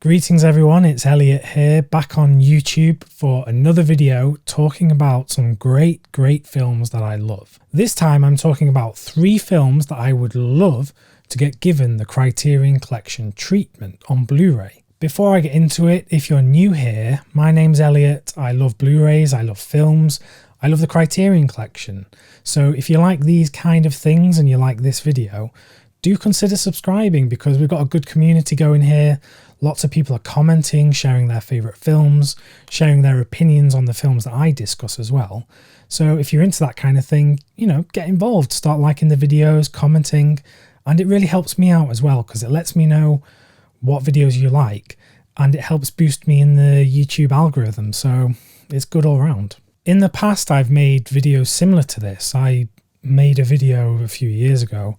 Greetings everyone, it's Elliot here, back on YouTube for another video talking about some great films that I love. This time I'm talking about 3 films that I would love to get given the Criterion Collection treatment on Blu-ray. Before I get into it, if you're new here, my name's Elliot, I love Blu-rays, I love films, I love the Criterion Collection. So if you like these kind of things and you like this video, do consider subscribing because we've got a good community going here. Lots of people are commenting, sharing their favourite films, sharing their opinions on the films that I discuss as well. So if you're into that kind of thing, get involved, start liking the videos, commenting, and it really helps me out as well because it lets me know what videos you like and it helps boost me in the YouTube algorithm, so it's good all around. In the past I've made videos similar to this. I made a video a few years ago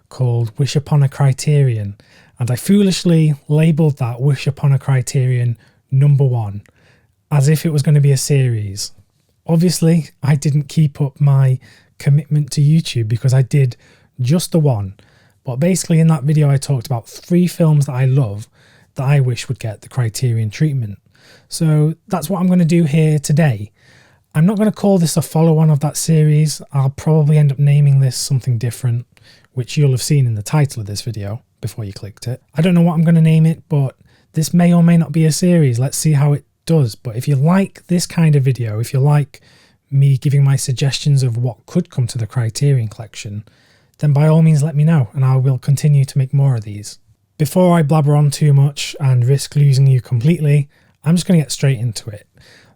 called Wish Upon a Criterion, and I foolishly labelled that Wish Upon a Criterion #1 as if it was going to be a series. Obviously I didn't keep up my commitment to YouTube because I did just the one, but basically in that video I talked about 3 films that I love that I wish would get the Criterion treatment. So that's what I'm going to do here today. I'm not going to call this a follow-on of that series. I'll probably end up naming this something different, which you'll have seen in the title of this video before you clicked it. I don't know what I'm going to name it, but this may or may not be a series. Let's see how it does. But if you like this kind of video, if you like me giving my suggestions of what could come to the Criterion Collection, then by all means let me know and I will continue to make more of these. Before I blabber on too much and risk losing you completely, I'm just going to get straight into it.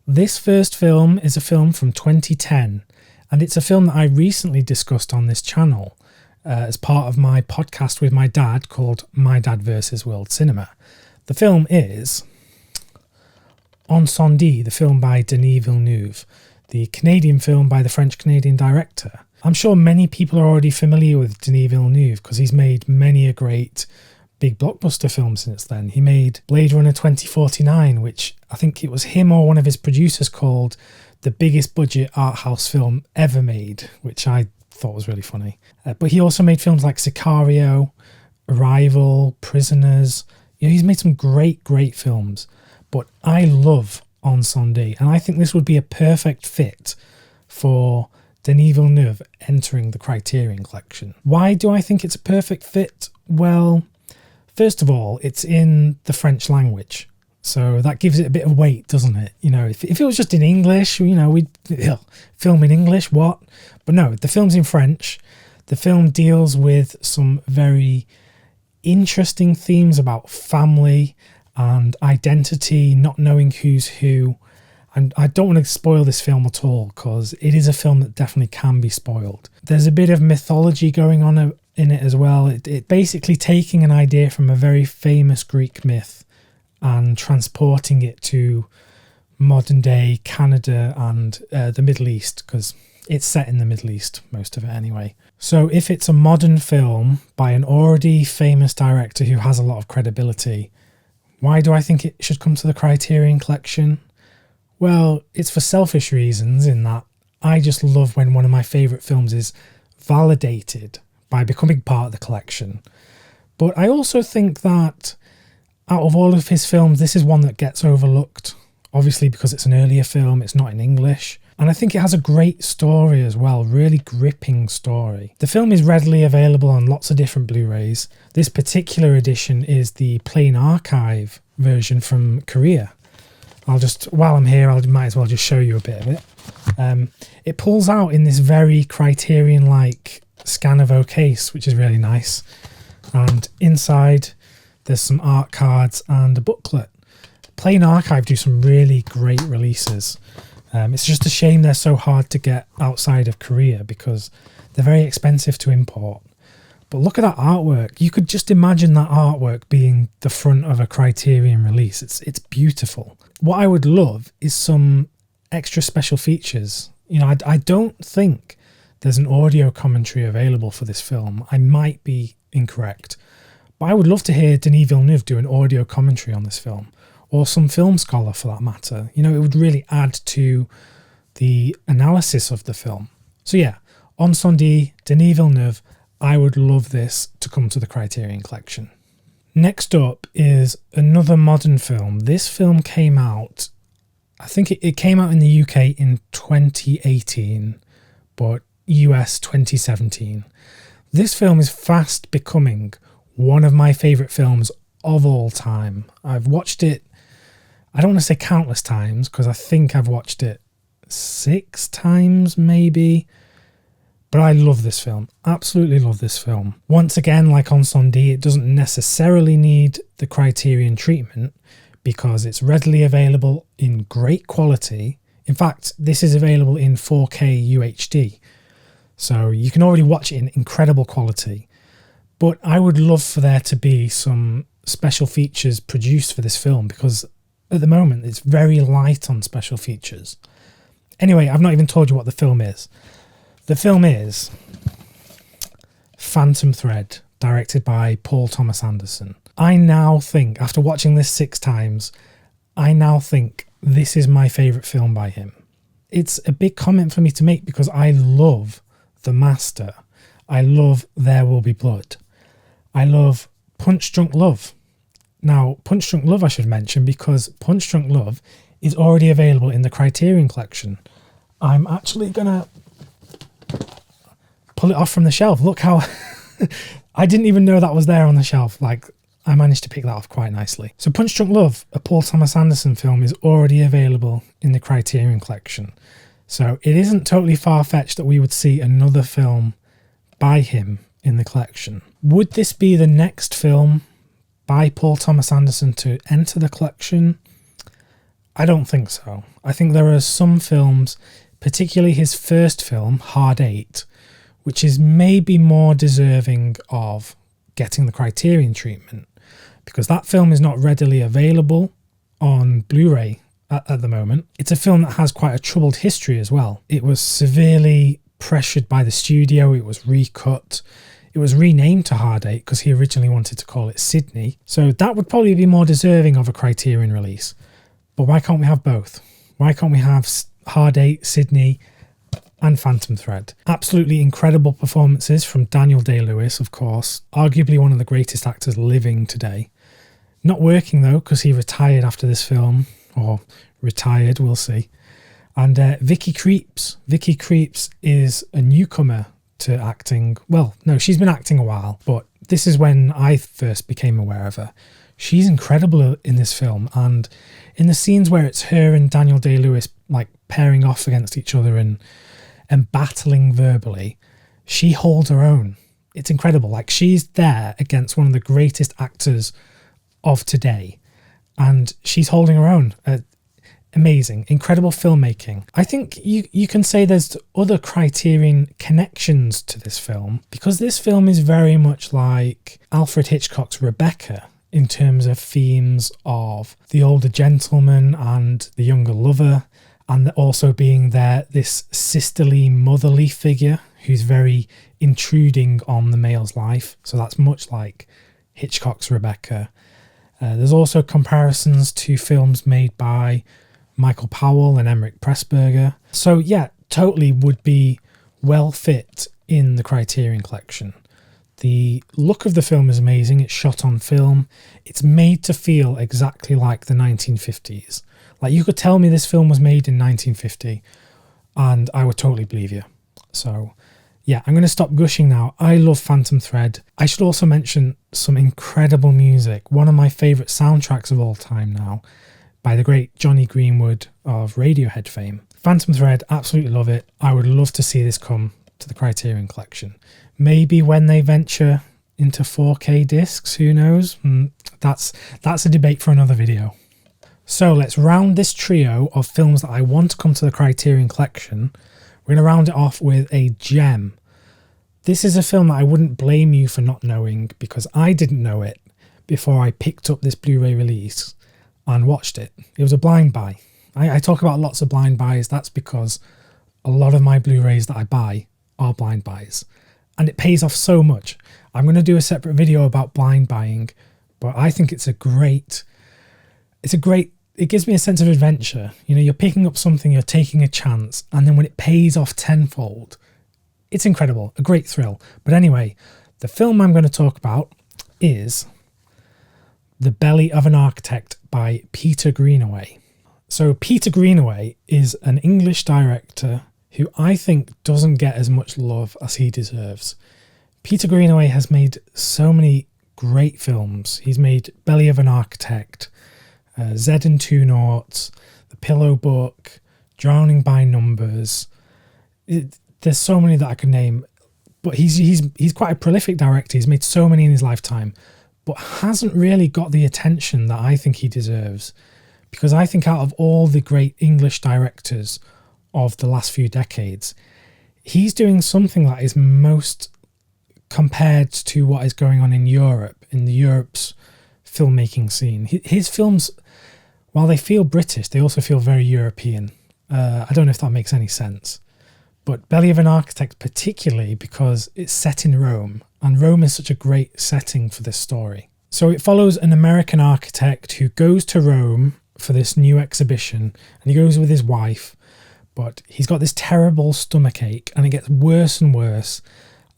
This first film is a film from 2010, and it's a film that I recently discussed on this channel as part of my podcast with my dad called My Dad vs. World Cinema. The film is Sondhi, the film by Denis Villeneuve, the Canadian film by the French-Canadian director. I'm sure many people are already familiar with Denis Villeneuve because he's made many a great big blockbuster film since then. He made Blade Runner 2049, which I think it was him or one of his producers called the biggest budget art house film ever made, which I thought was really funny. But he also made films like Sicario, Arrival, Prisoners. He's made some great films, but I love Sondhi, and I think this would be a perfect fit for Denis Villeneuve entering the Criterion Collection. Why do I think it's a perfect fit? Well, first of all, it's in the French language, so that gives it a bit of weight, doesn't it? If it was just in English, we'd film in English, what? But no, the film's in French. The film deals with some very interesting themes about family and identity, not knowing who's who. And I don't want to spoil this film at all because it is a film that definitely can be spoiled. There's a bit of mythology going on in it as well. It basically taking an idea from a very famous Greek myth and transporting it to modern day Canada and the Middle East, because it's set in the Middle East, most of it anyway. So if it's a modern film by an already famous director who has a lot of credibility, why do I think it should come to the Criterion Collection? Well, it's for selfish reasons in that I just love when one of my favourite films is validated by becoming part of the collection. But I also think that out of all of his films, this is one that gets overlooked. Obviously because it's an earlier film, it's not in English. And I think it has a great story as well, really gripping story. The film is readily available on lots of different Blu-rays. This particular edition is the plain archive version from Korea. While I'm here, I might as well just show you a bit of it. It pulls out in this very Criterion-like Scanavo case, which is really nice. And inside, there's some art cards and a booklet. Plain Archive do some really great releases. It's just a shame they're so hard to get outside of Korea because they're very expensive to import. But look at that artwork. You could just imagine that artwork being the front of a Criterion release. It's beautiful. What I would love is some extra special features. I don't think there's an audio commentary available for this film. I might be incorrect. But I would love to hear Denis Villeneuve do an audio commentary on this film, or some film scholar for that matter. It would really add to the analysis of the film. So yeah, Sondhi, Denis Villeneuve, I would love this to come to the Criterion Collection. Next up is another modern film. This film came out, I think it came out in the UK in 2018, but US 2017. This film is fast becoming one of my favourite films of all time. I've watched it, I don't want to say countless times, because I think I've watched it 6 times maybe. But I love this film, absolutely love this film. Once again, like on Sondhi, it doesn't necessarily need the Criterion treatment because it's readily available in great quality. In fact, this is available in 4K UHD. So you can already watch it in incredible quality. But I would love for there to be some special features produced for this film because at the moment it's very light on special features. Anyway, I've not even told you what the film is. The film is Phantom Thread, directed by Paul Thomas Anderson. I now think, after watching this 6 times, I now think this is my favourite film by him. It's a big comment for me to make because I love The Master. I love There Will Be Blood. I love Punch Drunk Love. Now, Punch Drunk Love I should mention because Punch Drunk Love is already available in the Criterion Collection. I'm actually going to pull it off from the shelf. Look how I didn't even know that was there on the shelf. Like, I managed to pick that off quite nicely. So Punch Drunk Love, a Paul Thomas Anderson film, is already available in the Criterion Collection. So it isn't totally far-fetched that we would see another film by him in the collection. Would this be the next film by Paul Thomas Anderson to enter the collection? I don't think so. I think there are some films, particularly his first film, Hard 8, which is maybe more deserving of getting the Criterion treatment because that film is not readily available on Blu-ray at the moment. It's a film that has quite a troubled history as well. It was severely pressured by the studio. It was recut. It was renamed to Hard 8 because he originally wanted to call it Sydney. So that would probably be more deserving of a Criterion release. But why can't we have both? Why can't we have Hard 8, Sydney, and Phantom Thread? Absolutely incredible performances from Daniel Day-Lewis, of course. Arguably one of the greatest actors living today. Not working though, because he retired after this film. Or retired, we'll see. And Vicky Creeps. Vicky Creeps is a newcomer to acting. Well, no, she's been acting a while, but this is when I first became aware of her. She's incredible in this film, and in the scenes where it's her and Daniel Day-Lewis like pairing off against each other and battling verbally, she holds her own. It's incredible. Like, she's there against one of the greatest actors of today, and she's holding her own. Amazing, incredible filmmaking. I think you can say there's other Criterion connections to this film because this film is very much like Alfred Hitchcock's Rebecca in terms of themes of the older gentleman and the younger lover, and also being this sisterly, motherly figure who's very intruding on the male's life. So that's much like Hitchcock's Rebecca. There's also comparisons to films made by Michael Powell and Emmerich Pressburger. So yeah, totally would be well fit in the Criterion Collection. The look of the film is amazing. It's shot on film. It's made to feel exactly like the 1950s. Like, you could tell me this film was made in 1950 and I would totally believe you. So yeah, I'm going to stop gushing now. I love Phantom Thread. I should also mention some incredible music. One of my favourite soundtracks of all time now, by the great Johnny Greenwood of Radiohead fame. Phantom Thread, absolutely love it. I would love to see this come to the Criterion Collection. Maybe when they venture into 4K discs, who knows? That's a debate for another video. So let's round this trio of films that I want to come to the Criterion Collection. We're going to round it off with a gem. This is a film that I wouldn't blame you for not knowing because I didn't know it before I picked up this Blu-ray release and watched it. It was a blind buy. I talk about lots of blind buys. That's because a lot of my Blu-rays that I buy are blind buys. And it pays off so much. I'm going to do a separate video about blind buying, but I think it gives me a sense of adventure. You know, you're picking up something, you're taking a chance, and then when it pays off tenfold, it's incredible, a great thrill. But anyway, the film I'm going to talk about is The Belly of an Architect by Peter Greenaway. So Peter Greenaway is an English director who I think doesn't get as much love as he deserves. Peter Greenaway has made so many great films. He's made Belly of an Architect, Z and Two Noughts, The Pillow Book, Drowning by Numbers. There's so many that I could name, but he's quite a prolific director. He's made so many in his lifetime, but hasn't really got the attention that I think he deserves. Because I think out of all the great English directors of the last few decades, he's doing something that is most compared to what is going on in Europe, in Europe's filmmaking scene. His films, while they feel British, they also feel very European. I don't know if that makes any sense. But Belly of an Architect particularly because it's set in Rome, and Rome is such a great setting for this story. So it follows an American architect who goes to Rome for this new exhibition, and he goes with his wife, but he's got this terrible stomachache and it gets worse and worse,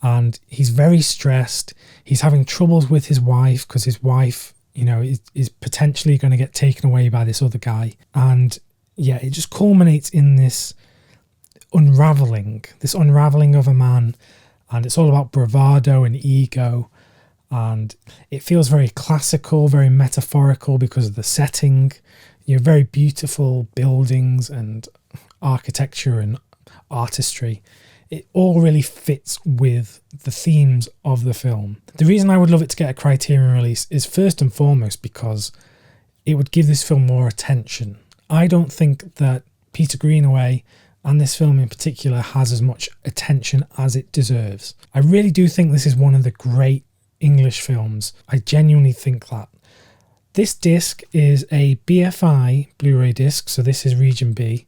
and he's very stressed. He's having troubles with his wife because his wife, is potentially going to get taken away by this other guy. And yeah, it just culminates in this unraveling of a man, and it's all about bravado and ego. And it feels very classical, very metaphorical because of the setting. Very beautiful buildings and architecture and artistry. It all really fits with the themes of the film. The reason I would love it to get a Criterion release is first and foremost because it would give this film more attention. I don't think that Peter Greenaway and this film in particular has as much attention as it deserves. I really do think this is one of the great English films. I genuinely think that. This disc is a BFI Blu-ray disc, so this is Region B,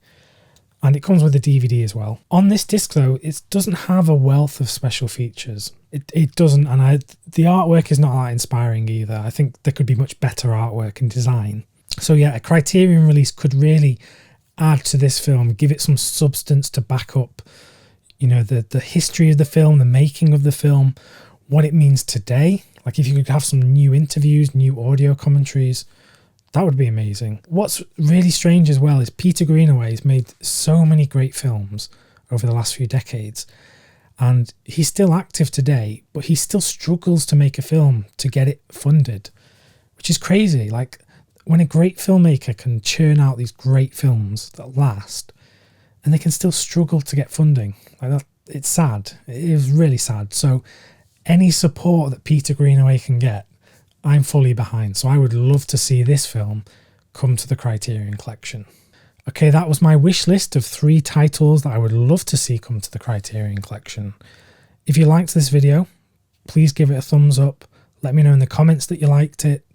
and it comes with a DVD as well. On this disc though, it doesn't have a wealth of special features. It doesn't, and the artwork is not that inspiring either. I think there could be much better artwork and design. So yeah, a Criterion release could really add to this film, give it some substance to back up, the history of the film, the making of the film, what it means today. Like if you could have some new interviews, new audio commentaries, that would be amazing. What's really strange as well is Peter Greenaway has made so many great films over the last few decades, and he's still active today, but he still struggles to make a film to get it funded, which is crazy. Like when a great filmmaker can churn out these great films that last, and they can still struggle to get funding, like that, it's sad. It is really sad. So any support that Peter Greenaway can get, I'm fully behind. So I would love to see this film come to the Criterion Collection. Okay, that was my wish list of 3 titles that I would love to see come to the Criterion Collection. If you liked this video, please give it a thumbs up. Let me know in the comments that you liked it.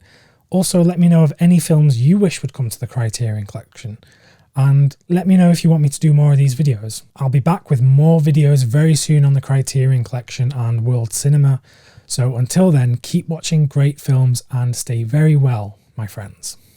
Also, let me know of any films you wish would come to the Criterion Collection. And let me know if you want me to do more of these videos. I'll be back with more videos very soon on the Criterion Collection and world cinema. So until then, keep watching great films and stay very well, my friends.